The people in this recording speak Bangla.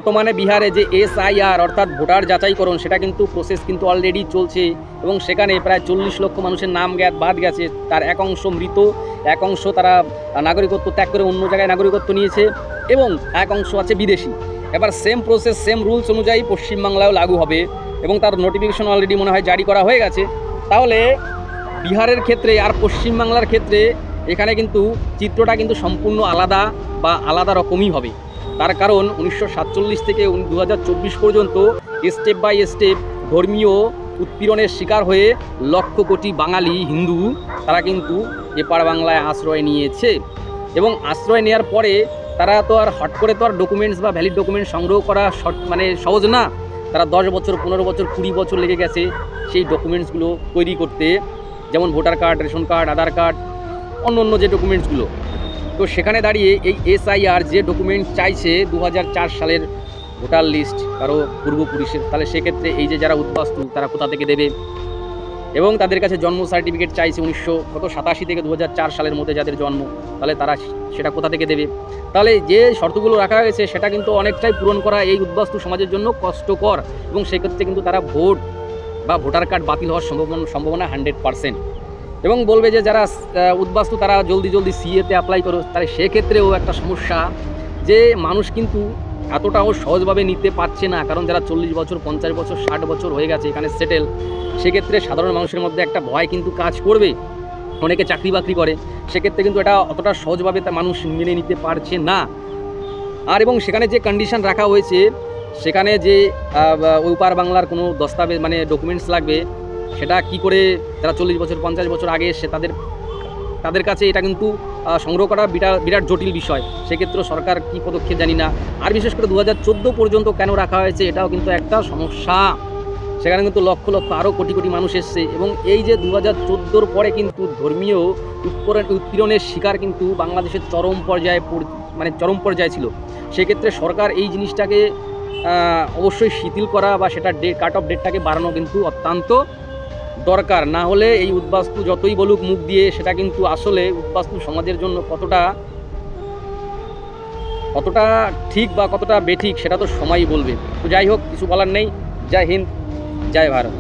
বর্তমানে বিহারে যে SIR অর্থাৎ ভোটার যাচাইকরণ সেটা কিন্তু প্রসেস কিন্তু অলরেডি চলছে এবং সেখানে প্রায় 40 লক্ষ মানুষের নাম বাদ গেছে। তার এক অংশ মৃত, এক অংশ তারা নাগরিকত্ব ত্যাগ করে অন্য জায়গায় নাগরিকত্ব নিয়েছে এবং এক অংশ আছে বিদেশি। এবার সেম প্রসেস সেম রুলস অনুযায়ী পশ্চিমবাংলায়ও লাগু হবে এবং তার নোটিফিকেশন অলরেডি মনে হয় জারি করা হয়ে গেছে। তাহলে বিহারের ক্ষেত্রে আর পশ্চিমবাংলার ক্ষেত্রে এখানে কিন্তু চিত্রটা কিন্তু সম্পূর্ণ আলাদা বা আলাদা রকমই হবে। তার কারণ 1947 থেকে 2024 পর্যন্ত স্টেপ বাই স্টেপ ধর্মীয় উৎপীড়নের শিকার হয়ে লক্ষ কোটি বাঙালি হিন্দু তারা কিন্তু এপার বাংলায় আশ্রয় নিয়েছে এবং আশ্রয় নেওয়ার পরে তারা তো আর হট করে তো আর ডকুমেন্টস বা ভ্যালিড ডকুমেন্টস সংগ্রহ করা মানে সহজ না। তারা 10 বছর 15 বছর 20 বছর লেগে গেছে সেই ডকুমেন্টসগুলো তৈরি করতে, যেমন ভোটার কার্ড, রেশন কার্ড, আধার কার্ড, অন্য যে ডকুমেন্টসগুলো। তো সেখানে দাঁড়িয়ে এই SIR যে ডকুমেন্ট চাইছে 2004 সালের ভোটার লিস্ট কারো পূর্বপুরুষের, তাহলে সেক্ষেত্রে এই যে যারা উদ্বাস্তু তারা কোথা থেকে দেবে এবং তাদের কাছে জন্ম সার্টিফিকেট চাইছে 1987 থেকে 2004 সালের মধ্যে যাদের জন্ম, তাহলে তারা সেটা কোথা থেকে দেবে। তাহলে যে শর্তগুলো রাখা হয়েছে সেটা কিন্তু অনেকটাই পূরণ করা এই উদ্বাস্তু সমাজের জন্য কষ্টকর এবং সেক্ষেত্রে কিন্তু তারা ভোট বা ভোটার কার্ড বাতিল হওয়ার সম্ভাবনা 100%। এবং বলবে যে যারা উদ্বাস্তু তারা জলদি CA-তে অ্যাপ্লাই করো, তাহলে সেক্ষেত্রেও একটা সমস্যা যে মানুষ কিন্তু এতটাও সহজভাবে নিতে পারছে না। কারণ যারা 40 বছর 50 বছর 60 বছর হয়ে গেছে এখানে সেটেল, সেক্ষেত্রে সাধারণ মানুষের মধ্যে একটা ভয় কিন্তু কাজ করবে। অনেকে চাকরি বাকরি করে, সেক্ষেত্রে কিন্তু এটা অতটা সহজভাবে তা মানুষ মেনে নিতে পারছে না। আর এবং সেখানে যে কন্ডিশন রাখা হয়েছে সেখানে যে ওপার বাংলার কোনো দস্তাবেজ মানে ডকুমেন্টস লাগবে, সেটা কি করে যারা 40 বছর 50 বছর আগে এসে তাদের কাছে এটা কিন্তু সংগ্রহ করা বিরাট জটিল বিষয়। সেক্ষেত্রে সরকার কি পদক্ষেপ জানি না। আর বিশেষ করে 2014 পর্যন্ত কেন রাখা হয়েছে এটাও কিন্তু একটা সমস্যা। সেখানে কিন্তু লক্ষ লক্ষ আরও কোটি কোটি মানুষ এসছে এবং এই যে 2014 পরে কিন্তু ধর্মীয় উৎপীড়নের শিকার কিন্তু বাংলাদেশের চরম পর্যায়ে ছিল। সেক্ষেত্রে সরকার এই জিনিসটাকে অবশ্যই শিথিল করা বা সেটা কাট অফ ডেটটাকে বাড়ানো কিন্তু অত্যন্ত দরকার। না হলে এই উদ্বাস্তু যতই বলুক মুখ দিয়ে, সেটা কিন্তু আসলে উদ্বাস্তু সমাজের জন্য কতটা ঠিক বা কতটা বেঠিক সেটা তো সময়ই বলবে। তো যাই হোক, কিছু বলার নেই। জয় হিন্দ, জয় ভারত।